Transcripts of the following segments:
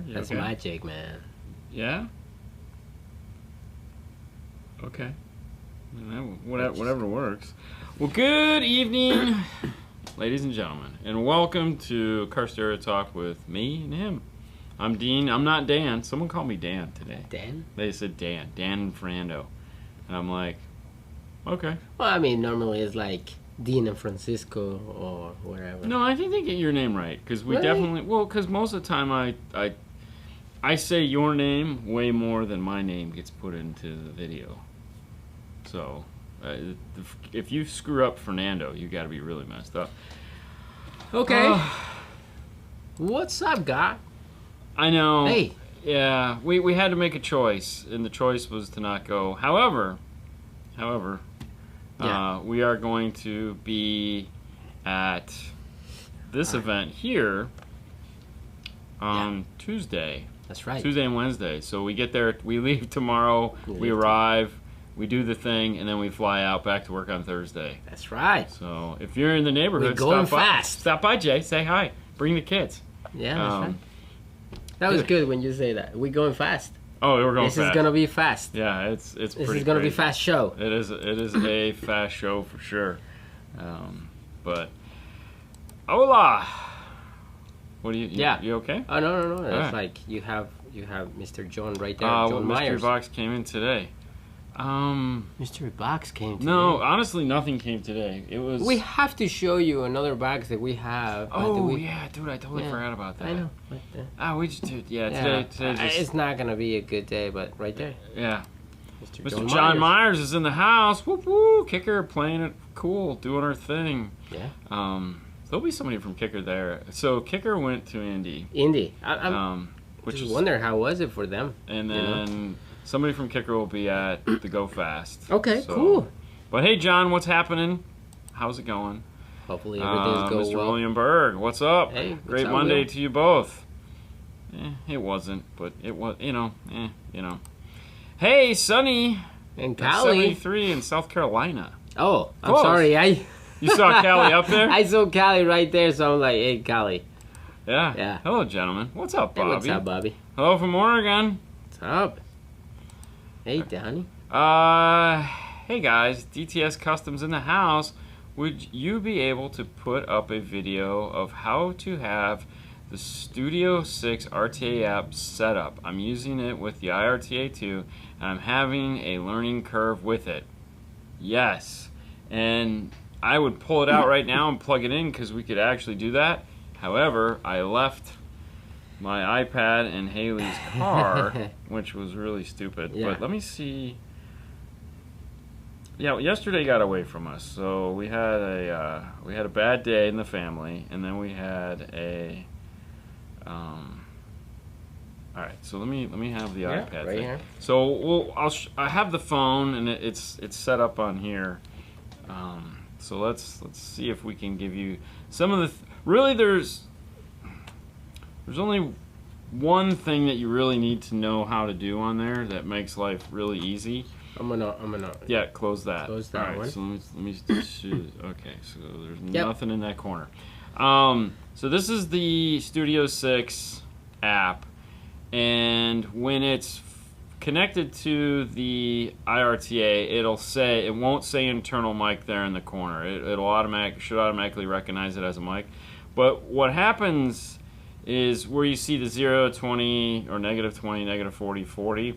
That's okay? magic, man. Yeah? Okay. Whatever works. Well, good evening, ladies and gentlemen, and welcome to Car Stereo Talk with me and him. I'm Dean. I'm not Dan. Someone called me Dan today. Dan? They said Dan. Dan and Fernando. And I'm like, okay. Well, I mean, normally it's like Dean and Francisco or whatever. No, I think they get your name right. Because we Really? definitely... Well, because most of the time I say your name way more than my name gets put into the video. So, if you screw up Fernando, you got to be really messed up. Okay. What's up, guy? I know. Hey. Yeah, we had to make a choice, and the choice was to not go. However, Yeah. we are going to be at this event here on Tuesday. That's right. Tuesday and Wednesday. So we get there, we leave tomorrow, we arrive, we do the thing, and then we fly out back to work on Thursday. That's right. So if you're in the neighborhood, We're going stop by. fast. Stop by, Jay. Say hi. Bring the kids. Yeah, that's right. That was good when you say that. We're going fast. Oh, we're going This fast. is gonna be fast. Yeah, it's This pretty is gonna be crazy. fast show. It is a fast show for sure. But hola. What do you? Yeah. You okay? Oh no. That's Alright. like you have Mr. John right there. Well, John mystery Myers. box came in today. Mystery box came today. No, honestly, nothing came today. It was. We have to show you another box that we have. but Oh we, yeah, dude, I totally Yeah, forgot about that. I know. But, We just did. Yeah, yeah, today just. it's not gonna be a good day, but right there, Yeah. Mr. Mr. John Myers is in the house. Whoop woo! Kicker playing it cool, doing her thing. Yeah. There'll be somebody from Kicker there. So Kicker went to Indy. Indy. I'm Which just is wonder how was it for them. and you know? then somebody from Kicker will be at the Go Fast. Okay, So- cool. But hey, John, what's happening? How's it going? Hopefully everything's going Mr. well. William Berg, what's up? Hey, what's Great up, Monday Will? to you both. It wasn't, but it was. Hey, Sonny. And at Cali. 73 in South Carolina. Oh, I'm Close. sorry. You saw Callie up there? I saw Cali right there, so I'm like, hey, Cali. Yeah. Yeah. Hello, gentlemen. What's up, Hey, Bobby? what's up, Bobby? Hello from Oregon. What's up? Hey, Donnie. Hey guys, DTS Customs in the house. Would you be able to put up a video of how to have the Studio 6 RTA app set up? I'm using it with the iRTA 2, and I'm having a learning curve with it. Yes. And I would pull it out right now and plug it in because we could actually do that. However, I left my iPad in Haley's car, which was really stupid. Yeah. But let me see. Yeah, yesterday got away from us, so we had a bad day in the family, and then we had a. All right, so let me have the Yeah, iPad right thing. here. So I have the phone, and it's set up on here. So let's see if we can give you some of the. Really, there's only one thing that you really need to know how to do on there that makes life really easy. I'm gonna. Yeah, close that. Close that All right, one. so let me just choose. Okay, so there's Yep. nothing in that corner. So this is the Studio 6 app, and when it's connected to the iRTA, it won't say internal mic there in the corner. It'll should automatically recognize it as a mic. But what happens is where you see the 0, 20, or -20, -40, 40.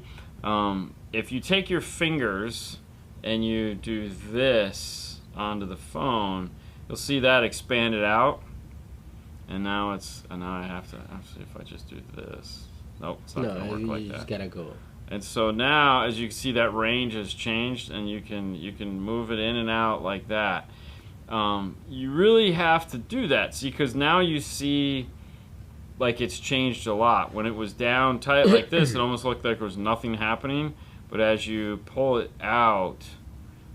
If you take your fingers and you do this onto the phone, you'll see that expanded out. And now I have to see if I just do this. Nope, it's not gonna work you like just that. gotta go. And so now, as you can see, that range has changed, and you can move it in and out like that. You really have to do that, see, because now you see like it's changed a lot. When it was down tight like this, it almost looked like there was nothing happening. But as you pull it out,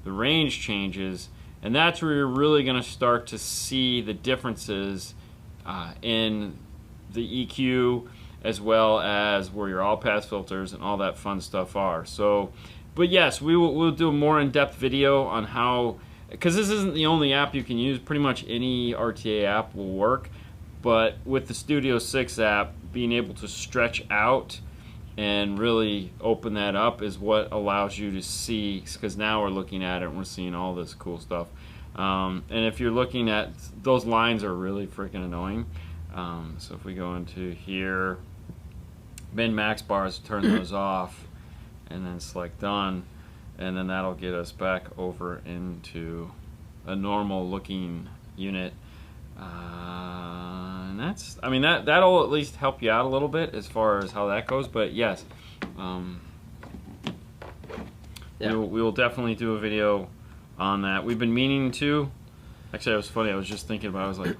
the range changes, and that's where you're really going to start to see the differences in the EQ, as well as where your all-pass filters and all that fun stuff are. So, but yes, we'll do a more in-depth video on how, because this isn't the only app you can use. Pretty much any RTA app will work, but with the Studio 6 app being able to stretch out and really open that up is what allows you to see, because now we're looking at it and we're seeing all this cool stuff. And if you're looking at those lines are really freaking annoying. So if we go into here, min max bars, turn those off, and then select done, and then that'll get us back over into a normal looking unit. And that's, I mean, that'll at least help you out a little bit as far as how that goes. But yes, we will definitely do a video on that. We've been meaning to. Actually, it was funny. I was just thinking about it. I was like,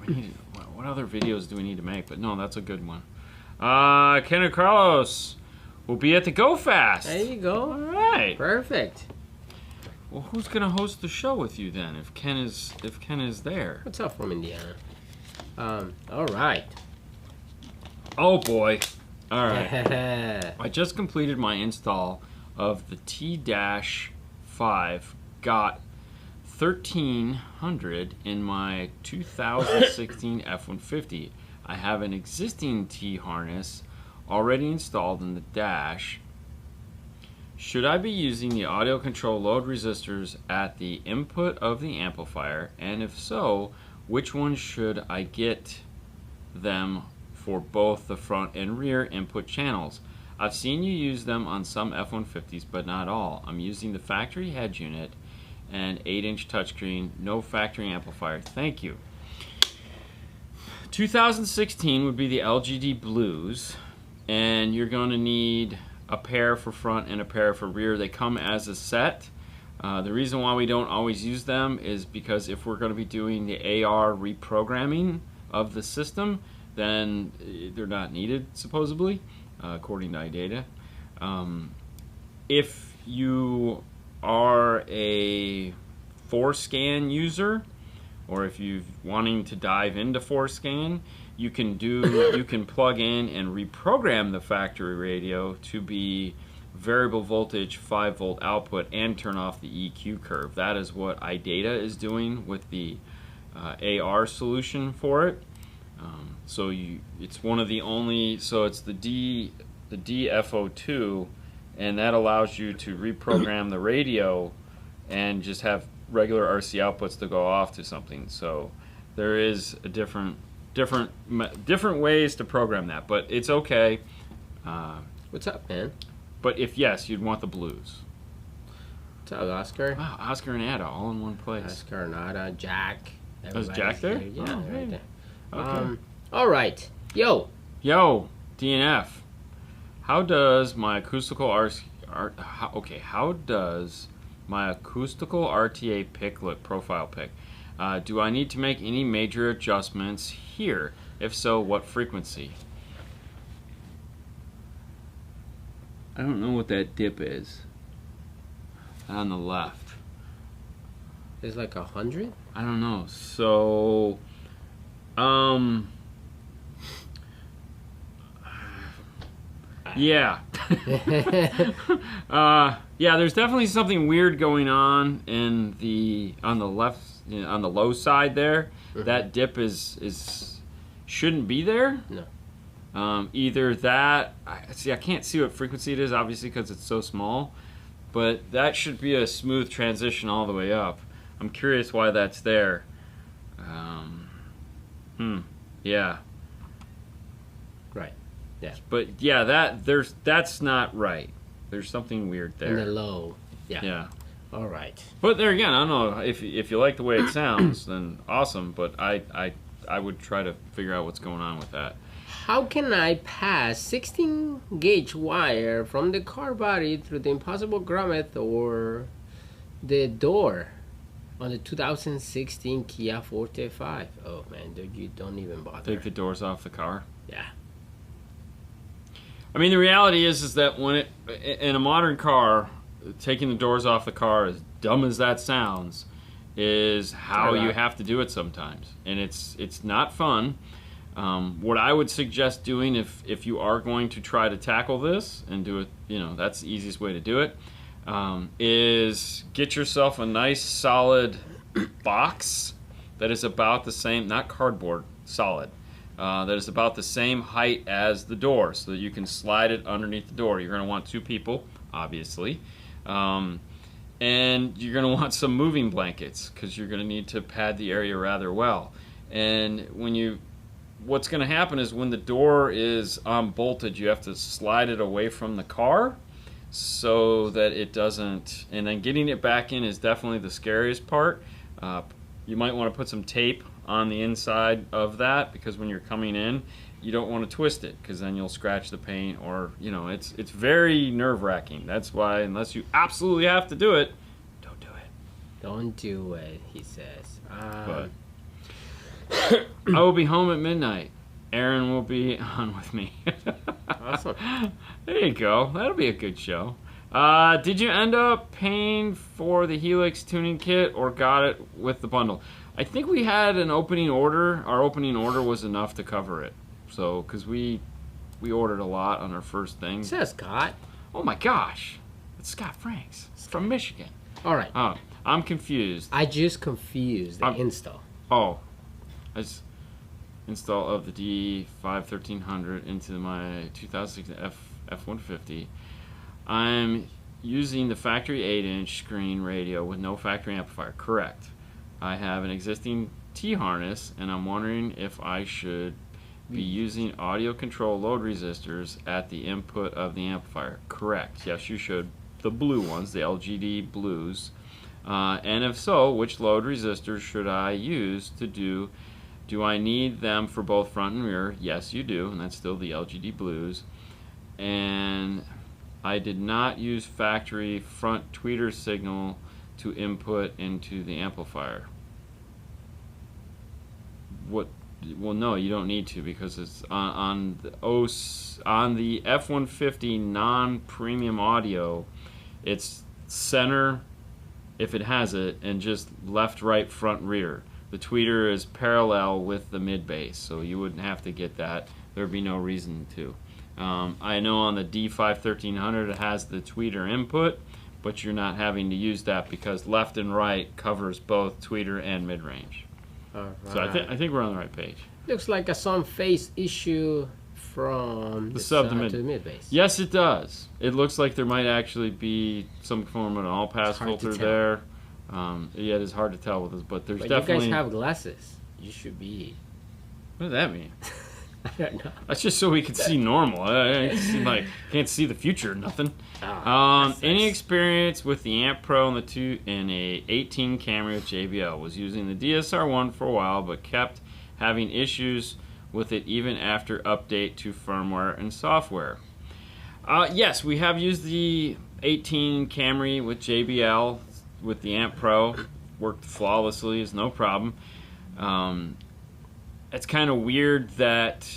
what other videos do we need to make? But no, that's a good one. Ken and Carlos will be at the Go Fast. There you go. All right. Perfect. Well, who's gonna host the show with you then? If Ken is there. What's up from Indiana? All right. Oh boy. All right. I just completed my install of the T-5. Got 1300 in my 2016 F-150. I have an existing T-harness already installed in the dash. Should I be using the audio control load resistors at the input of the amplifier? And if so, which one should I get them for both the front and rear input channels? I've seen you use them on some F-150s, but not all. I'm using the factory head unit and 8-inch touchscreen, no factory amplifier. Thank you. 2016 would be the LGD Blues, and you're going to need a pair for front and a pair for rear. They come as a set. The reason why we don't always use them is because if we're going to be doing the AR reprogramming of the system, then they're not needed, supposedly, according to iData. If you are a 4-scan user, or if you're wanting to dive into 4-scan, you can plug in and reprogram the factory radio to be variable voltage 5-volt output and turn off the EQ curve. That is what iData is doing with the AR solution for it. It's one of the only, so it's the DFO2, and that allows you to reprogram the radio and just have regular RC outputs to go off to something. So there is a different ways to program that, but it's okay. What's up, man? But if yes, you'd want the Blues. What's up, Oscar? Wow, Oscar and Ada all in one place. Oscar and Ada, Jack. Was Jack there? Here. Yeah, oh, right hey. there. Okay. All right. Yo, DNF. How does my acoustical how does my acoustical RTA pick look, profile pick? Do I need to make any major adjustments here? If so, what frequency? I don't know what that dip is. On the left. It's like 100? I don't know. So, yeah. Yeah, there's definitely something weird going on on the left, on the low side there. Mm-hmm. That dip is shouldn't be there. No. Either that, I can't see what frequency it is, obviously, because it's so small, but that should be a smooth transition all the way up. I'm curious why that's there. Yeah. Right. Yeah. But yeah, that's not right. There's something weird there. In the low. Yeah. Yeah. All right. But there again, I don't know if you like the way it sounds, then awesome. But I would try to figure out what's going on with that. How can I pass 16 gauge wire from the car body through the impossible grommet or the door on the 2016 Kia Forte 5? Oh man, dude, you don't even bother. Take the doors off the car. Yeah. I mean, the reality is that when in a modern car, taking the doors off the car, as dumb as that sounds, is how you have to do it sometimes, and it's not fun. What I would suggest doing if you are going to try to tackle this and do it, that's the easiest way to do it, is get yourself a nice solid box that is about the same, not cardboard, solid, that is about the same height as the door, so that you can slide it underneath the door. You're going to want 2 people, obviously. And you're going to want some moving blankets because you're going to need to pad the area rather well. And what's going to happen is when the door is unbolted, you have to slide it away from the car so that it doesn't, and then getting it back in is definitely the scariest part. You might want to put some tape on the inside of that, because when you're coming in, you don't want to twist it, because then you'll scratch the paint, or it's very nerve-wracking. That's why, unless you absolutely have to do it, don't do it. Don't do it, he says. But I will be home at midnight. Aaron will be on with me. Awesome. There you go. That'll be a good show. Did you end up paying for the Helix tuning kit, or got it with the bundle? I think we had an opening order. Our opening order was enough to cover it. So, because we ordered a lot on our first thing. It says Scott. Oh my gosh. It's Scott Franks. It's from Michigan. All right. I'm confused. I just confused the install. Oh. Install of the D5-1300 into my 2006 F-150. I'm using the factory 8-inch screen radio with no factory amplifier. Correct. I have an existing T-harness, and I'm wondering if I should be using audio control load resistors at the input of the amplifier. Correct. Yes, you should. The blue ones, the LGD blues. And if so, which load resistors should I use to do? Do I need them for both front and rear? Yes, you do, and that's still the LGD blues. And I did not use factory front tweeter signal to input into the amplifier. What? Well, no, you don't need to, because it's on the F-150 non-premium audio. It's center, if it has it, and just left, right, front, rear. The tweeter is parallel with the mid bass, so you wouldn't have to get that. There'd be no reason to. I know on the D5-1300 it has the tweeter input, but you're not having to use that because left and right covers both tweeter and mid-range. Right. So I think we're on the right page. Looks like a some phase issue from the sub to mid bass. Yes, it does. It looks like there might actually be some form of an all-pass filter there. Yeah, it is hard to tell with this, but there's definitely. You guys have glasses. You should be. What does that mean? I don't know. That's just so we can see normal. I can't see the future or nothing. Any experience with the Amp Pro and a 18 Camry with JBL? Was using the DSR-1 for a while, but kept having issues with it even after update to firmware and software. Yes, we have used the 18 Camry with JBL with the Amp Pro. Worked flawlessly, is no problem. It's kind of weird that,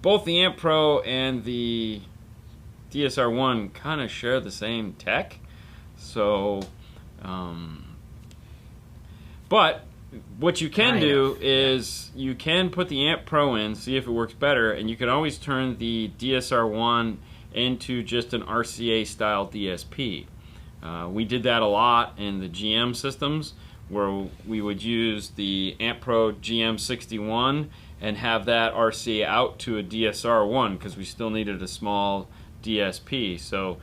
both the Amp Pro and the DSR-1 kind of share the same tech. So, but what you can do is you can put the Amp Pro in, see if it works better, and you can always turn the DSR-1 into just an RCA style DSP. We did that a lot in the GM systems, where we would use the Amp Pro GM61 and have that RCA out to a DSR-1 because we still needed a small DSP. So,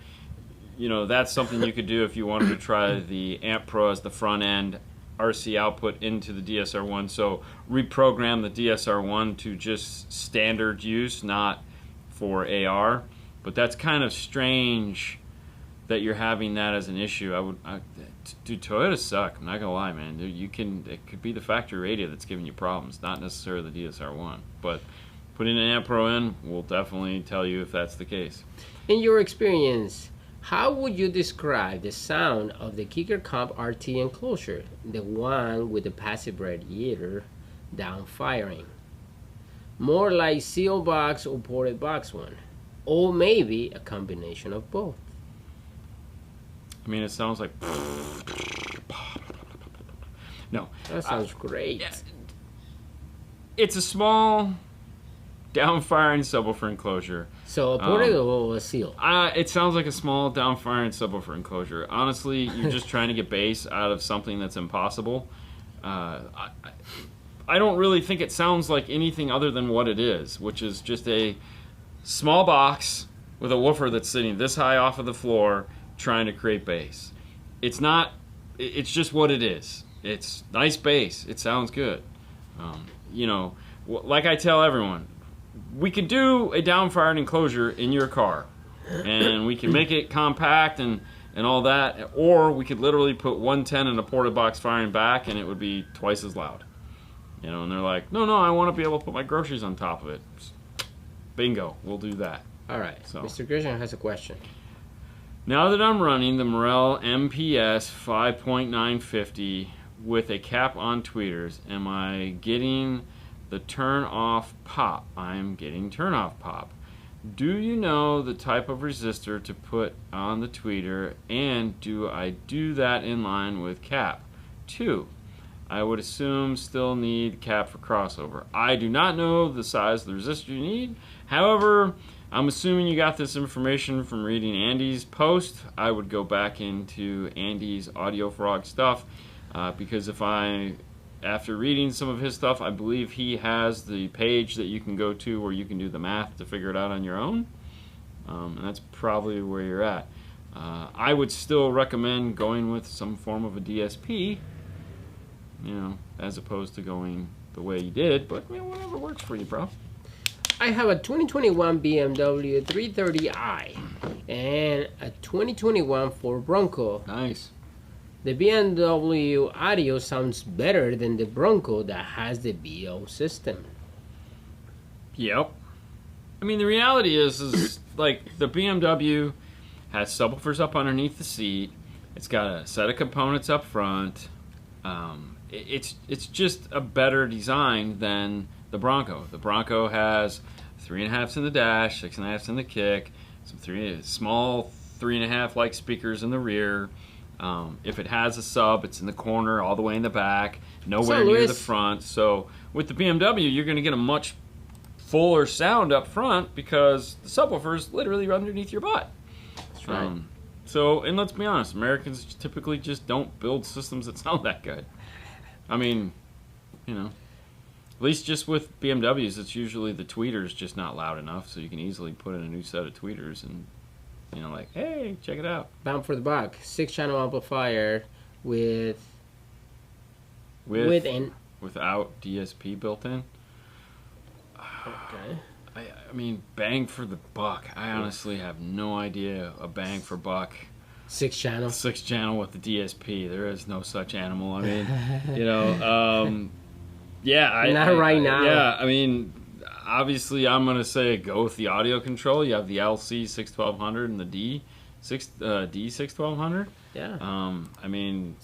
that's something you could do if you wanted to try the Amp Pro as the front end RC output into the DSR-1. So reprogram the DSR-1 to just standard use, not for AR. But that's kind of strange that you're having that as an issue. Dude, Toyota suck. I'm not gonna lie, man. It could be the factory radio that's giving you problems, not necessarily the DSR-1. But putting an Amp Pro in will definitely tell you if that's the case. In your experience, how would you describe the sound of the Kicker Comp RT enclosure, the one with the passive radiator down firing? More like sealed box or ported box one, or maybe a combination of both. It sounds like. No. That sounds great. It's a small downfiring subwoofer enclosure. So a ported or a seal? It sounds like a small downfiring subwoofer enclosure. Honestly, you're just trying to get bass out of something that's impossible. I don't really think it sounds like anything other than what it is, which is just a small box with a woofer that's sitting this high off of the floor trying to create bass. It's not, it's just what it is. It's nice bass. It sounds good. You know, like I tell everyone, we could do a downfired enclosure in your car, and we can make it compact and all that, or we could literally put 110 in a porta box firing back and it would be twice as loud. You know, and they're like, no, I want to be able to put my groceries on top of it. Bingo, we'll do that. All right, so Mr. Grisham has a question. Now that I'm running the Morel MPS 5.950 with a cap on tweeters, am I getting the turn-off pop? I'm getting turn-off pop. Do you know the type of resistor to put on the tweeter, and do I do that in line with cap? 2. I would assume still need cap for crossover. I do not know the size of the resistor you need. However, I'm assuming you got this information from reading Andy's post. I would go back into Andy's Audio Frog stuff because after reading some of his stuff, I believe he has the page that you can go to where you can do the math to figure it out on your own. And that's probably where you're at. I would still recommend going with some form of a DSP, you know, as opposed to going the way you did, but you know, whatever works for you, bro. I have a 2021 BMW 330i and a 2021 Ford Bronco. Nice. The BMW audio sounds better than the Bronco that has the BO system. Yep. I mean, the reality is like the BMW has subwoofers up underneath the seat. It's got a set of components up front. It's just a better design than the Bronco. The Bronco has 3.5s in the dash, 6.5s in the kick, some small 3.5 like speakers in the rear. If it has a sub, it's in the corner, all the way in the back, nowhere near the front. So with the BMW, you're going to get a much fuller sound up front because the subwoofer's literally underneath your butt. That's right. And let's be honest, Americans typically just don't build systems that sound that good. I mean, you know, at least just with BMWs, it's usually the tweeters just not loud enough, so you can easily put in a new set of tweeters and, you know, like, hey, check it out. Bound for the buck. 6-channel amplifier without DSP built in. Okay. I mean, bang for the buck. I honestly have no idea a bang for buck. 6-channel. 6-channel with the DSP. There is no such animal. I mean, you know, yeah. Not right now. Yeah, I mean, obviously I'm going to say go with the audio control. You have the LC 6100 and the D 6100. Yeah. I mean,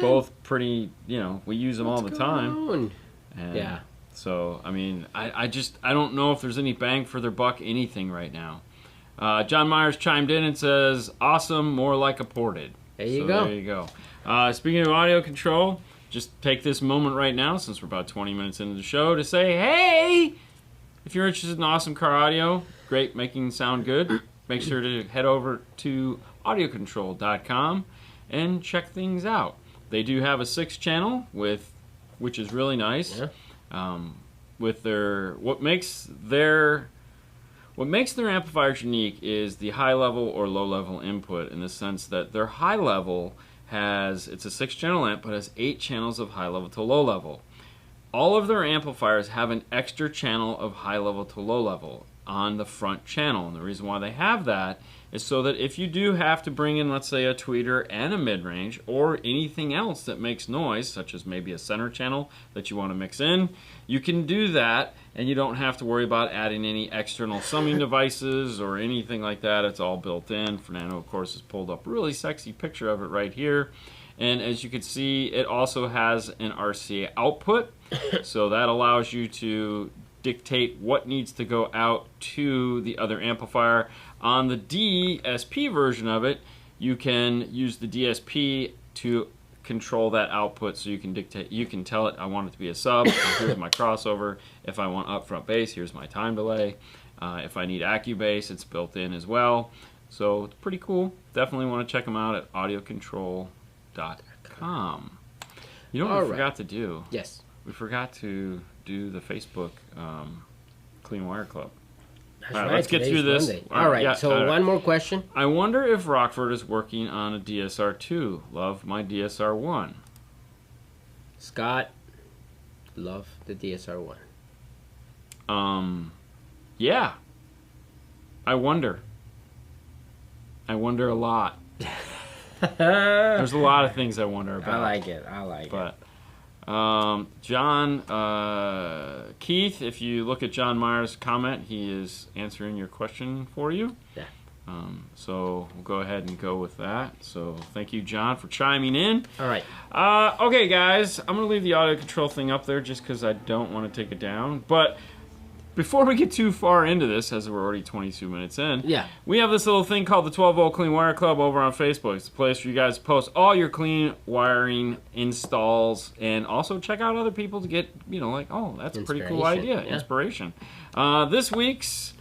both both pretty, you know, we use them all the time. And yeah. So, I mean, I don't know if there's any bang for their buck anything right now. John Myers chimed in and says, awesome, more like a ported. There you go. There you go. Speaking of audio control, just take this moment right now, since we're about 20 minutes into the show, to say, hey, if you're interested in awesome car audio, great, making sound good, make sure to head over to audiocontrol.com and check things out. They do have a 6-channel, which is really nice. Yeah. With what makes their amplifiers unique is the high level or low level input, in the sense that their high level it's a 6-channel amp, but has 8 channels of high level to low level. All of their amplifiers have an extra channel of high level to low level on the front channel, and the reason why they have that is so that if you do have to bring in, let's say, a tweeter and a mid-range or anything else that makes noise, such as maybe a center channel that you want to mix in, you can do that and you don't have to worry about adding any external summing devices or anything like that. It's all built in. Fernando, of course, has pulled up a really sexy picture of it right here. And as you can see, it also has an RCA output, so that allows you to dictate what needs to go out to the other amplifier. On the DSP version of it, you can use the DSP to control that output, so you can tell it, I want it to be a sub, here's my crossover. If I want upfront bass, here's my time delay. If I need AccuBass, it's built in as well. So it's pretty cool. Definitely want to check them out at audiocontrol.com. You know what I forgot to do? Yes. we forgot to do the Facebook Clean Wire Club. That's All right, right, let's get through this. Monday. All right, yeah, so one more question. I wonder if Rockford is working on a DSR2. Love my DSR1. Scott, love the DSR1. Yeah. I wonder a lot. There's a lot of things I wonder about. I like it. But John, Keith, if you look at John Meyer's comment, he is answering your question for you. Yeah. So we'll go ahead and go with that. So thank you, John, for chiming in. All right. Okay, guys, I'm going to leave the audio control thing up there just because I don't want to take it down. But before we get too far into this, as we're already 22 minutes in, we have this little thing called the 12-Volt Clean Wire Club over on Facebook. It's a place for you guys to post all your clean wiring installs and also check out other people to get, like, oh, that's a pretty cool idea, inspiration. This week's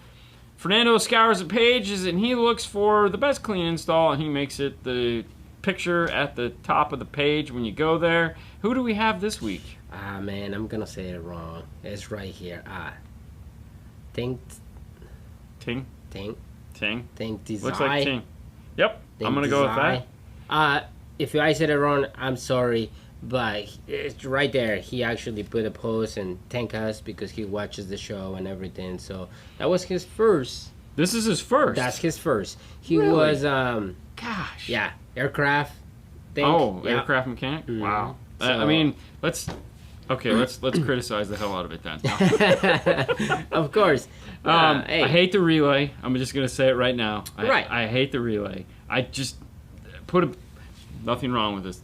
Fernando scours the pages and he looks for the best clean install and he makes it the picture at the top of the page when you go there. Who do we have this week? Man, I'm going to say it wrong. It's right here. Ting design. Looks like Ting. Yep, I'm gonna go with that. If I said it wrong, I'm sorry, but it's right there. He actually put a post and thank us because he watches the show and everything. So that was his first. This is his first. That's his first. He really? Was gosh. Yeah, aircraft. Aircraft mechanic. Mm-hmm. Wow. So, I mean, let's criticize the hell out of it then. Of course. Hey. I hate the relay. I'm just going to say it right now. I hate the relay. I just nothing wrong with this.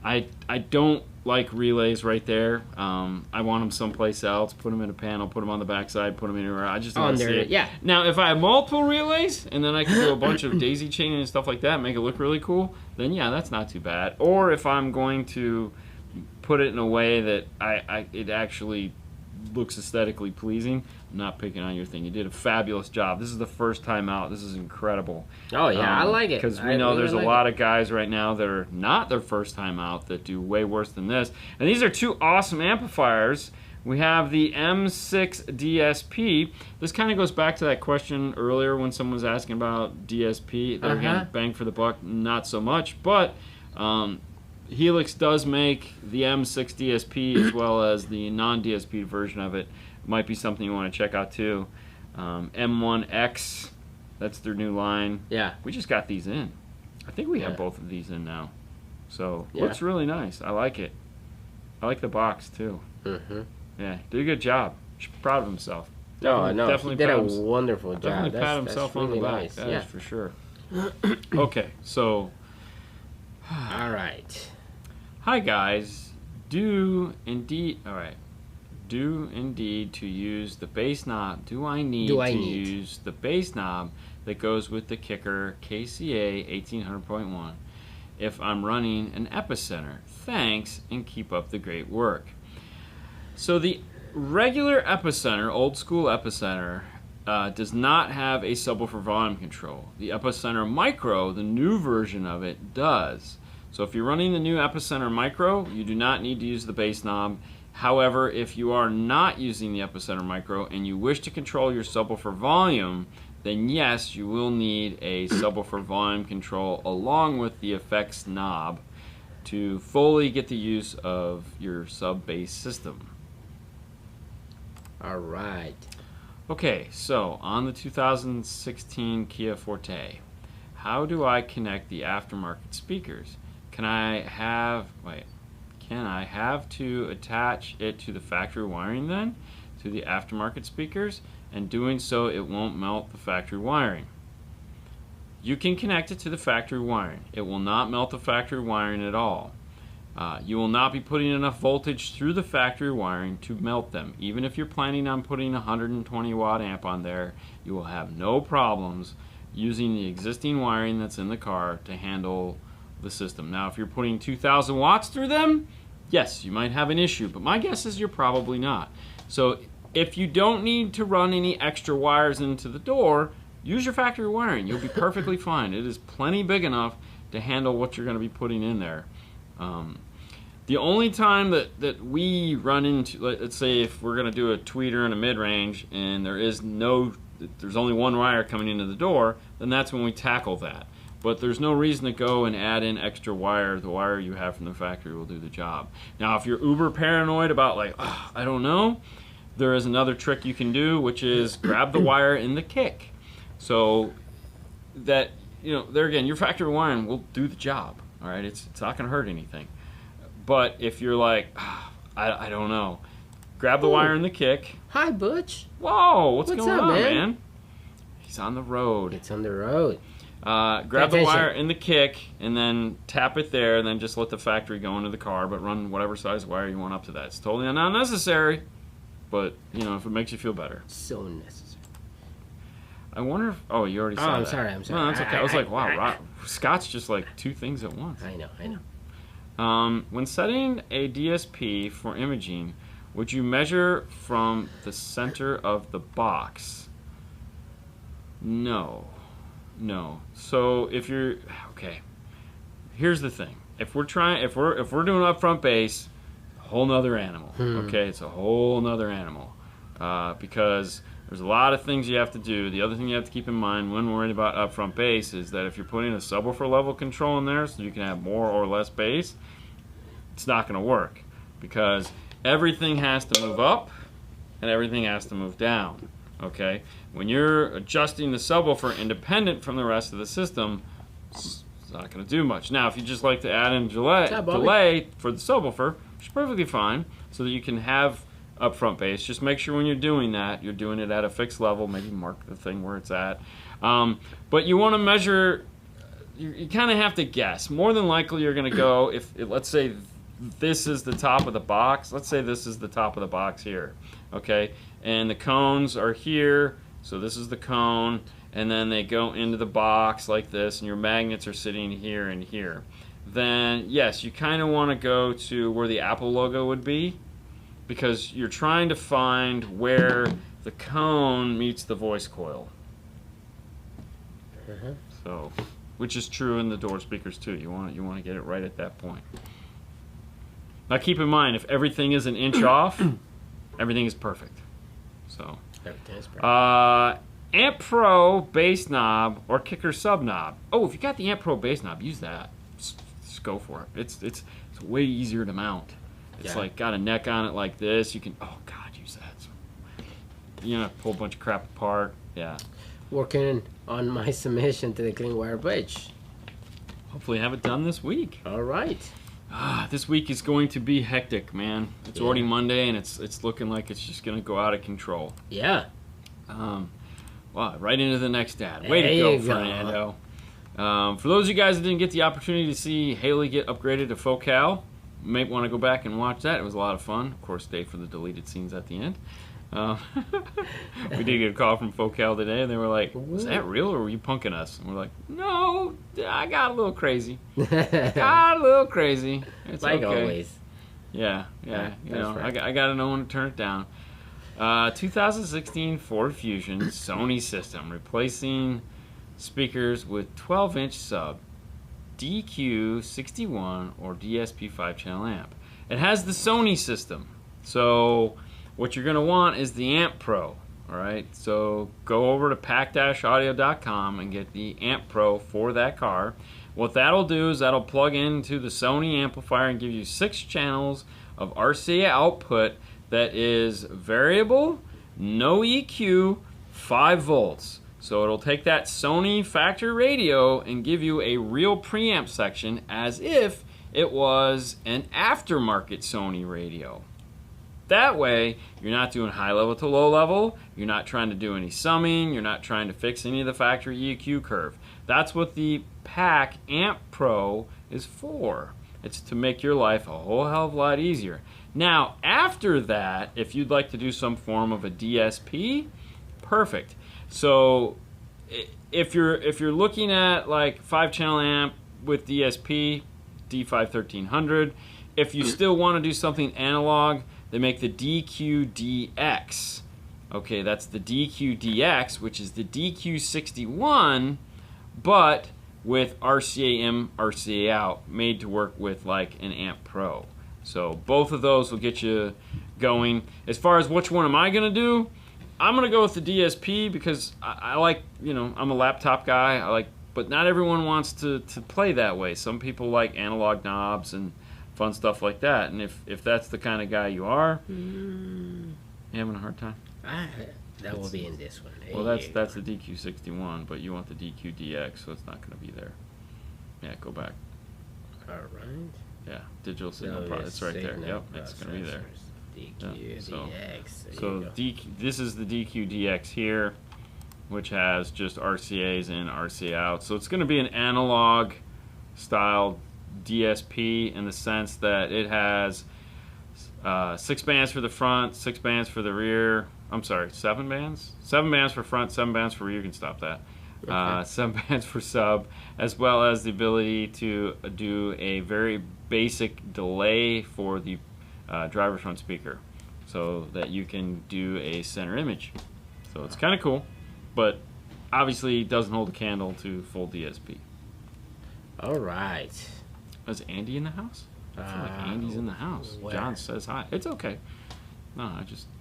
I don't like relays right there. I want them someplace else. Put them in a panel. Put them on the backside. Put them anywhere. I just don't want to see it. Yeah. Now, if I have multiple relays and then I can do a bunch of daisy chaining and stuff like that, and make it look really cool, then yeah, that's not too bad. Or if I'm going to put it in a way that it actually looks aesthetically pleasing. I'm not picking on your thing. You did a fabulous job. This is the first time out. This is incredible. Oh yeah, I like it. Because we know there's a lot of guys right now that are not their first time out that do way worse than this. And these are two awesome amplifiers. We have the M6 DSP. This kind of goes back to that question earlier when someone was asking about DSP. They're getting bang for the buck, not so much, but Helix does make the M6 DSP as well as the non-DSP version of it. Might be something you want to check out too. M1X, that's their new line. Yeah. We just got these in. I think we have both of these in now. So, looks really nice. I like it. I like the box too. Mm-hmm. Yeah, did a good job. Proud of himself. Definitely he did a wonderful job. Definitely pat himself on the back. Nice. That is for sure. Okay, so. All right. Hi guys, do indeed to use the bass knob. Do I need to use the bass knob that goes with the Kicker KCA 1800.1 if I'm running an epicenter? Thanks and keep up the great work. So the regular epicenter, old school epicenter, does not have a subwoofer volume control. The Epicenter Micro, the new version of it, does. So if you're running the new Epicenter Micro, you do not need to use the bass knob. However, if you are not using the Epicenter Micro and you wish to control your subwoofer volume, then yes, you will need a subwoofer volume control along with the effects knob to fully get the use of your sub-bass system. All right. Okay, so on the 2016 Kia Forte, how do I connect the aftermarket speakers? Can I have to attach it to the factory wiring then, to the aftermarket speakers, and doing so it won't melt the factory wiring? You can connect it to the factory wiring. It will not melt the factory wiring at all. You will not be putting enough voltage through the factory wiring to melt them. Even if you're planning on putting a 120 watt amp on there, you will have no problems using the existing wiring that's in the car to handle the system. Now, if you're putting 2,000 watts through them, yes, you might have an issue, but my guess is you're probably not. So if you don't need to run any extra wires into the door, use your factory wiring. You'll be perfectly fine. It is plenty big enough to handle what you're going to be putting in there. The only time that we run into, let's say if we're going to do a tweeter and a mid-range and there's only one wire coming into the door, then that's when we tackle that. But there's no reason to go and add in extra wire. The wire you have from the factory will do the job. Now, if you're uber paranoid about like, oh, I don't know, there is another trick you can do, which is grab the wire in the kick. So that, there again, your factory wiring will do the job. All right, it's not going to hurt anything. But if you're like, I don't know, grab the wire in the kick. Hi, Butch. Whoa, what's going up, on, man? man? He's on the road. It's on the road. Grab the wire in the kick and then tap it there, and then just let the factory go into the car, but run whatever size wire you want up to that. It's totally not necessary, but if it makes you feel better. So necessary. I wonder if... Oh, you already said that. I'm sorry. No, that's okay. I was like, wow, Scott's just like two things at once. I know. When setting a DSP for imaging, would you measure from the center of the box? No. So if you're here's the thing. If we're doing upfront base, a whole nother animal. Okay, it's a whole nother animal because there's a lot of things you have to do. The other thing you have to keep in mind when worrying about upfront bass is that if you're putting a subwoofer level control in there so you can have more or less bass, it's not going to work because everything has to move up and everything has to move down. Okay? When you're adjusting the subwoofer independent from the rest of the system, it's not going to do much. Now, if you just like to add in delay for the subwoofer, which is perfectly fine, so that you can have upfront bass. Just make sure when you're doing that, you're doing it at a fixed level. Maybe mark the thing where it's at. But you want to measure. You kind of have to guess. More than likely, you're going to go if let's say this is the top of the box. Let's say this is the top of the box here. Okay, and the cones are here. So this is the cone, and then they go into the box like this, and your magnets are sitting here and here. Then yes, you kind of want to go to where the Apple logo would be, because you're trying to find where the cone meets the voice coil. So, which is true in the door speakers too. You want to get it right at that point. Now keep in mind, if everything is an inch off, everything is perfect. So everything is perfect. Amp Pro bass knob or kicker sub knob. Oh, if you got the Amp Pro bass knob, use that. Just go for it. It's way easier to mount. It's like got a neck on it like this. You can, oh God, use that. Pull a bunch of crap apart. Yeah. Working on my submission to the Clean Wire Bridge. Hopefully have it done this week. All right. This week is going to be hectic, man. It's already Monday, and it's looking like it's just going to go out of control. Yeah. Wow, right into the next ad. Way to go, Fernando. For those of you guys that didn't get the opportunity to see Haley get upgraded to Focal, you may want to go back and watch that. It was a lot of fun. Of course, stay for the deleted scenes at the end. We did get a call from Focal today, and they were like, "Was that real, or were you punking us?" And we're like, "No, I got a little crazy. It's like okay. Always. Yeah. Right. I got to know when to turn it down." 2016 Ford Fusion Sony system replacing speakers with 12-inch sub DQ61 or DSP 5-channel amp. It has the Sony system, so what you're going to want is the Amp Pro. Alright, so go over to pack-audio.com and get the Amp Pro for that car. What that'll do is that'll plug into the Sony amplifier and give you 6 channels of RCA output that is variable, no EQ, 5 volts. So it'll take that Sony factory radio and give you a real preamp section as if it was an aftermarket Sony radio. That way, you're not doing high level to low level, you're not trying to do any summing, you're not trying to fix any of the factory EQ curve. That's what the Pack Amp Pro is for. It's to make your life a whole hell of a lot easier. Now, after that, if you'd like to do some form of a DSP, perfect. So, if you're looking at like 5-channel amp with DSP, D5 1300, if you still want to do something analog, they make the DQ-DX. Okay, that's the DQ-DX, which is the DQ61, but with RCA in, RCA out, made to work with like an Amp Pro. So both of those will get you going. As far as which one am I going to do, I'm going to go with the DSP because I like, I'm a laptop guy. But not everyone wants to play that way. Some people like analog knobs and fun stuff like that. And if that's the kind of guy you are, you having a hard time? That will be in this one. Well, that's the DQ61, but you want the DQ-DX, so it's not going to be there. Yeah, go back. All right. Yeah, digital signal processor. It's right there. Yep, it's going to be there. DQ-DX. So this is the DQ-DX here, which has just RCAs in, RCA out. So it's going to be an analog style DSP in the sense that it has 6 bands for the front, 6 bands for the rear. I'm sorry, 7 bands? 7 bands for front, 7 bands for rear. You can stop that. Okay. 7 bands for sub, as well as the ability to do a very basic delay for the driver's front speaker so that you can do a center image. So it's kind of cool, but obviously doesn't hold a candle to full DSP. All right. Is Andy in the house? I feel like Andy's in the house. Where? John says hi. It's okay. No,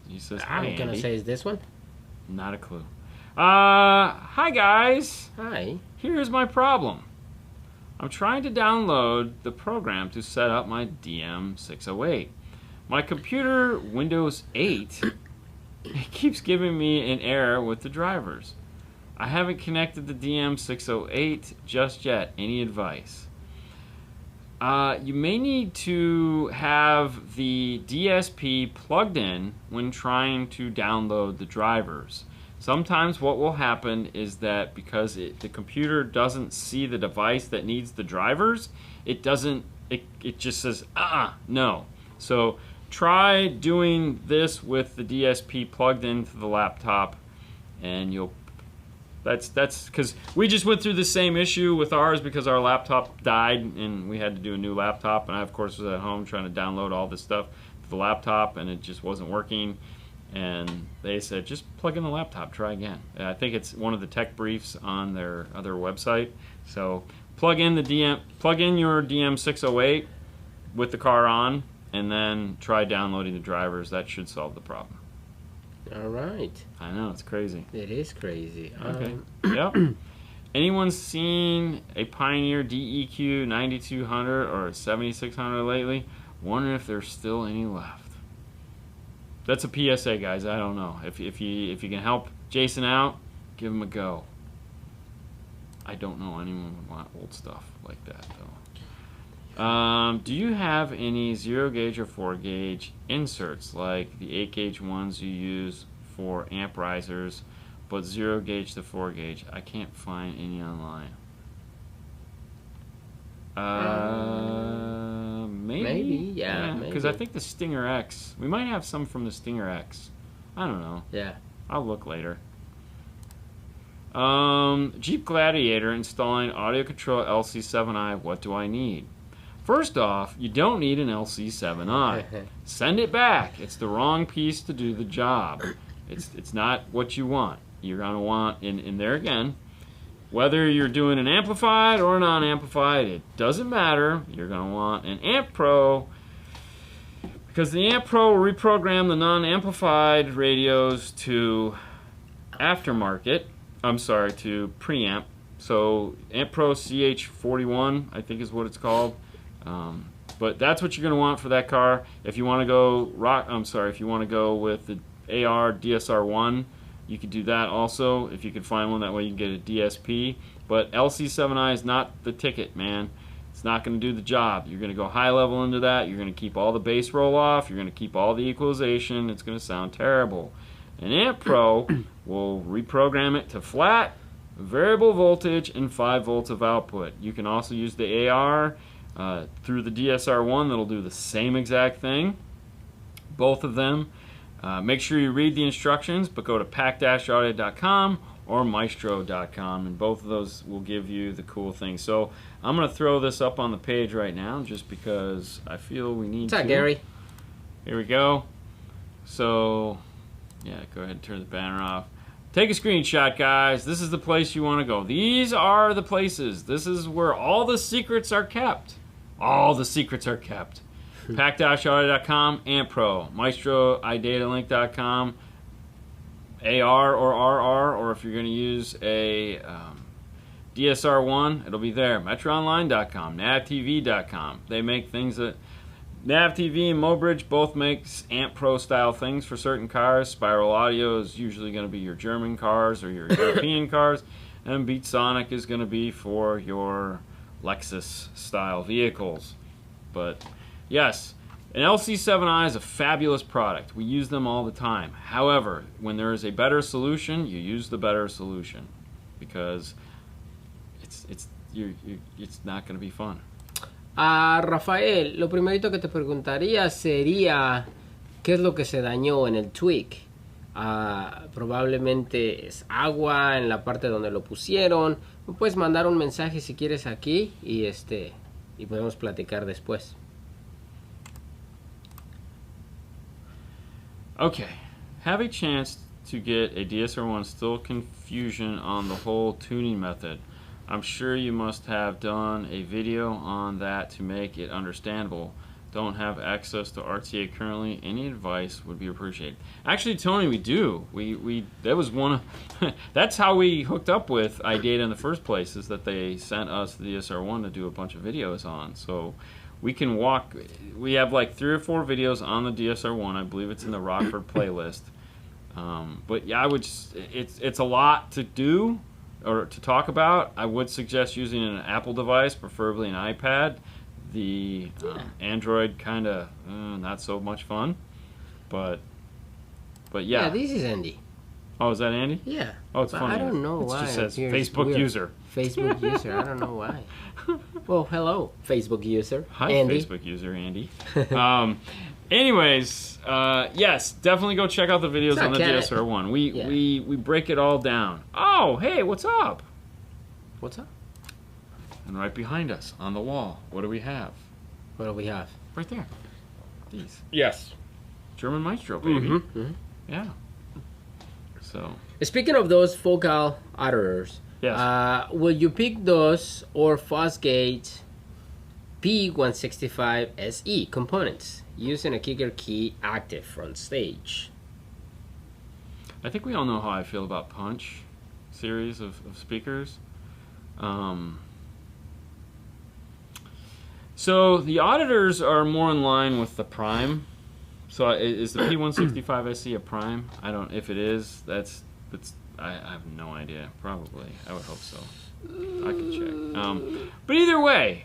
he says hi, I'm going to say, is this one? Not a clue. Hi guys. Hi. Here's my problem. I'm trying to download the program to set up my DM608. My computer, Windows 8, it keeps giving me an error with the drivers. I haven't connected the DM608 just yet. Any advice? You may need to have the DSP plugged in when trying to download the drivers. Sometimes what will happen is that because the computer doesn't see the device that needs the drivers, it just says, no. So try doing this with the DSP plugged into the laptop, and that's because we just went through the same issue with ours because our laptop died and we had to do a new laptop, and I of course was at home trying to download all this stuff to the laptop and it just wasn't working, and they said just plug in the laptop, try again. I think it's one of the tech briefs on their other website. So plug in your DM608 with the car on and then try downloading the drivers. That should solve the problem. All right. I know, it's crazy. It is crazy. Okay. Yep. Anyone seen a Pioneer DEQ 9200 or 7600 lately? Wondering if there's still any left. That's a PSA, guys. I don't know. If you can help Jason out, give him a go. I don't know anyone would want old stuff like that though. Do you have any 0 gauge or 4 gauge inserts like the 8 gauge ones you use for amp risers, but 0 gauge to 4 gauge? I can't find any online. Maybe. Yeah. Because I think the Stinger X, we might have some from the Stinger X. I don't know. Yeah. I'll look later. Jeep Gladiator installing audio control LC7i. What do I need? First off, you don't need an LC7i. Send it back. It's the wrong piece to do the job. It's not what you want. You're going to want, in there again, whether you're doing an amplified or a non-amplified, it doesn't matter. You're going to want an Amp Pro, because the Amp Pro will reprogram the non-amplified radios to aftermarket. I'm sorry, to preamp. So Amp Pro CH41, I think is what it's called. But that's what you're going to want for that car. If you want to go if you want to go with the AR DSR1, you could do that also. If you could find one, that way you can get a DSP. But LC7i is not the ticket, man. It's not going to do the job. You're going to go high level into that. You're going to keep all the bass roll off. You're going to keep all the equalization. It's going to sound terrible. An Amp Pro will reprogram it to flat, variable voltage, and 5 volts of output. You can also use the AR through the DSR1 that'll do the same exact thing. Both of them. Make sure you read the instructions, but go to pack-audio.com or maestro.com, and both of those will give you the cool things. So I'm going to throw this up on the page right now just because I feel we need to. What's up, Gary? Here we go. So, yeah, go ahead and turn the banner off. Take a screenshot, guys. This is the place you want to go. These are the places. This is where all the secrets are kept. All the secrets are kept. pack-auto.com, AmpPro, Maestro, idatalink.com, AR or RR, or if you're going to use a DSR1, it'll be there. MetroOnline.com, NavTV.com. They make things that NavTV and Mobridge both makes AmpPro style things for certain cars. Spiral Audio is usually going to be your German cars or your European cars, and BeatSonic is going to be for your Lexus style vehicles. But yes, an LC7i is a fabulous product. We use them all the time. However, when there is a better solution, you use the better solution, because it's not going to be fun. Rafael, lo primerito que te preguntaría sería ¿qué es lo que se dañó en el tweak? Probablemente es agua en la parte donde lo pusieron. Me puedes mandar un mensaje si quieres aquí y podemos platicar después. Okay, have a chance to get a DSR1 still confusion on the whole tuning method. I'm sure you must have done a video on that to make it understandable. Don't have access to RTA currently. Any advice would be appreciated. Actually, Tony, we do. That was one of that's how we hooked up with iData in the first place, is that they sent us the DSR1 to do a bunch of videos on. So we can walk. We have like 3 or 4 videos on the DSR1. I believe it's in the Rockford playlist. But yeah, it's a lot to do or to talk about. I would suggest using an Apple device, preferably an iPad. The Android kind of not so much fun, but yeah. Yeah, this is Andy. Oh, is that Andy? Yeah. Oh, it's funny. I don't know it why. It just says Here's Facebook weird. user. Facebook user. I don't know why. Well, hello, Facebook user. Hi, Andy. Facebook user Andy. Anyways, yes, definitely go check out the videos on the DSR1. We break it all down. Oh, hey, what's up? What's up? And right behind us on the wall, what do we have? What do we have? Right there. These. Yes. German Maestro, baby. Mm-hmm. Yeah. So. Speaking of those focal auditors, yes. Will you pick those or Fosgate P165 SE components using a kicker key active front stage? I think we all know how I feel about Punch series of speakers. So the auditors are more in line with the Prime. So is the P165 SE a Prime? I don't. If it is, I have no idea. Probably. I would hope so. I can check. But either way,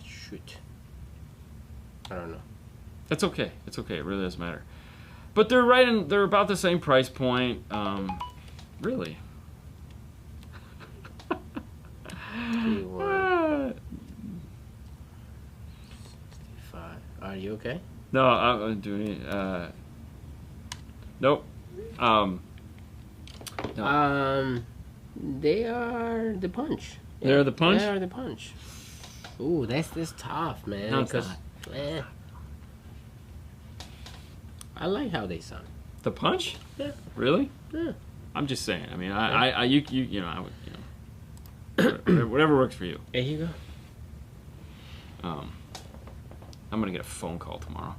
Shoot. I don't know. It's okay. It's okay. It really doesn't matter. But they're about the same price point. Really. P165. Are you okay? No, I'm doing. Nope. No. They are the Punch. They're the Punch? They are the Punch. Ooh, that's tough, man. No, it's not. I like how they sound. The Punch? Yeah. Really? Yeah. I'm just saying. I mean, I would, whatever works for you. There you go. I'm gonna get a phone call tomorrow.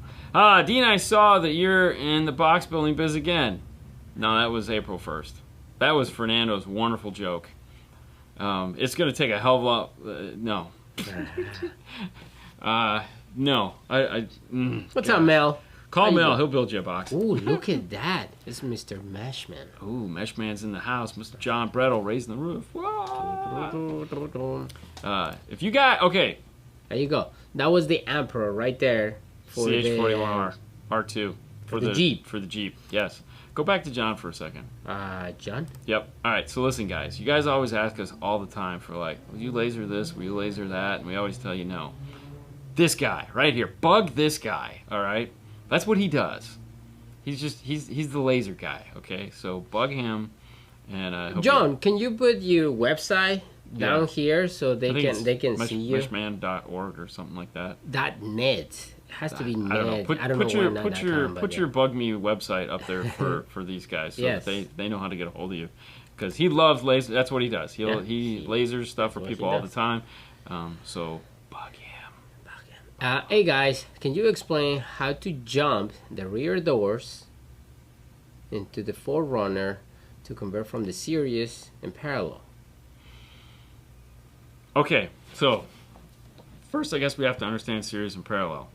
Dean, I saw that you're in the box building biz again. No, that was April 1st. That was Fernando's wonderful joke. It's gonna take a hell of a lot. No. No. What's up, Mel? Call Mel. He'll build you a box. Ooh, look at that. It's Mr. Meshman. Ooh, Meshman's in the house. Mr. John Brettle raising the roof. If you got... Okay. There you go. That was the Emperor right there. For CH41R. R2. For the Jeep. For the Jeep, yes. Go back to John for a second. John? Yep. All right, so listen, guys. You guys always ask us all the time for, like, will you laser this? Will you laser that? And we always tell you no. This guy right here. Bug this guy, all right? That's what he does. He's the laser guy, okay? So bug him, and John, can you put your website down here so they can see you? Meshman.org or something like that. .net. It has to be net. I don't know. Put your Bug Me website up there for these guys so that they know how to get a hold of you, because he loves laser. That's what he does. He lasers stuff for people all the time. So bug him. Hey guys, can you explain how to jump the rear doors into the Forerunner to convert from the series and parallel? Okay, so first I guess we have to understand series and parallel.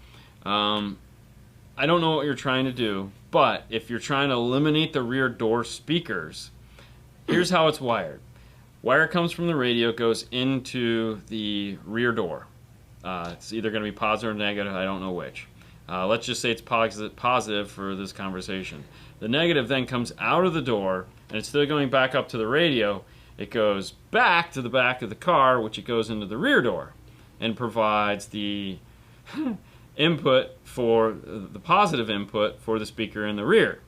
I don't know what you're trying to do, but if you're trying to eliminate the rear door speakers, here's how it's wired. Wire comes from the radio, goes into the rear door. It's either going to be positive or negative, I don't know which. Let's just say it's positive for this conversation. The negative then comes out of the door, and instead of going back up to the radio, it goes back to the back of the car, which it goes into the rear door, and provides the input for the positive input for the speaker in the rear.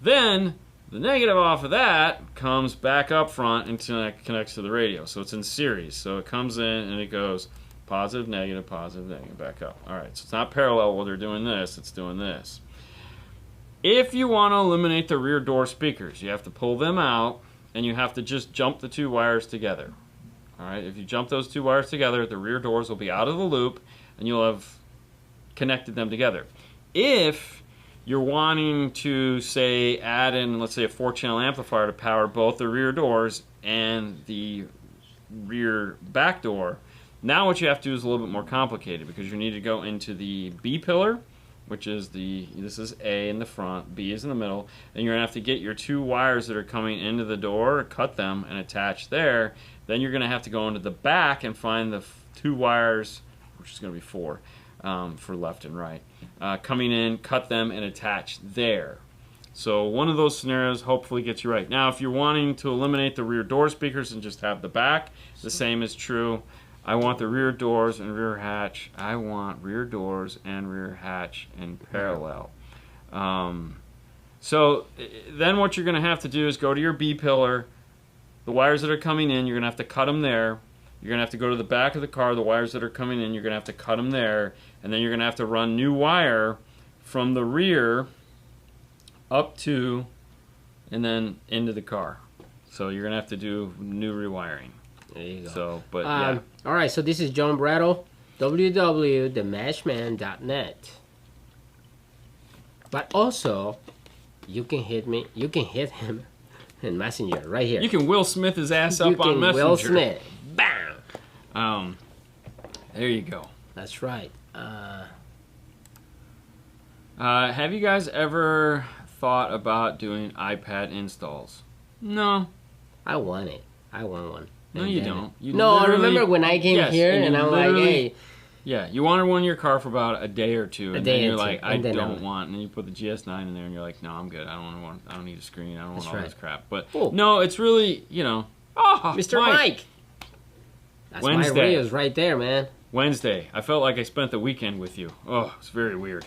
Then the negative off of that comes back up front and connects to the radio. So it's in series. So it comes in and it goes positive, negative, back up. All right, so it's not parallel while they're doing this, it's doing this. If you want to eliminate the rear door speakers, you have to pull them out and you have to just jump the two wires together. All right, if you jump those two wires together, the rear doors will be out of the loop and you'll have connected them together. If you're wanting to, say, add in, let's say, a 4-channel amplifier to power both the rear doors and the rear back door, now what you have to do is a little bit more complicated because you need to go into the B pillar, which is this is A in the front, B is in the middle, and you're going to have to get your two wires that are coming into the door, cut them, and attach there. Then you're going to have to go into the back and find the two wires, which is going to be 4 for left and right, coming in, cut them, and attach there. So one of those scenarios hopefully gets you right. Now, if you're wanting to eliminate the rear door speakers and just have the back, the same is true. I want the rear doors and rear hatch. I want rear doors and rear hatch in parallel. So then what you're going to have to do is go to your B pillar. The wires that are coming in, you're going to have to cut them there. You're going to have to go to the back of the car. The wires that are coming in, you're going to have to cut them there. And then you're going to have to run new wire from the rear up to and then into the car. So you're going to have to do new rewiring. There you go. So, but yeah. All right, so this is John Brattle, www.themashman.net. But also, you can hit him in Messenger right here. You can Will Smith his ass up on Messenger. Will Smith, bam. There you go. That's right. Have you guys ever thought about doing iPad installs? No. I want it. I want one. No, you don't. I remember when I came here and I'm like, hey. Yeah, you wanted one in your car for about a day or two, and then you're like, I don't want, and then you put the GS9 in there, and you're like, no, I'm good. I don't need a screen. I don't want all this crap. But no, it's really, Mr. Mike. That's Wednesday. my Rios right there, man. Wednesday. I felt like I spent the weekend with you. Oh, it's very weird.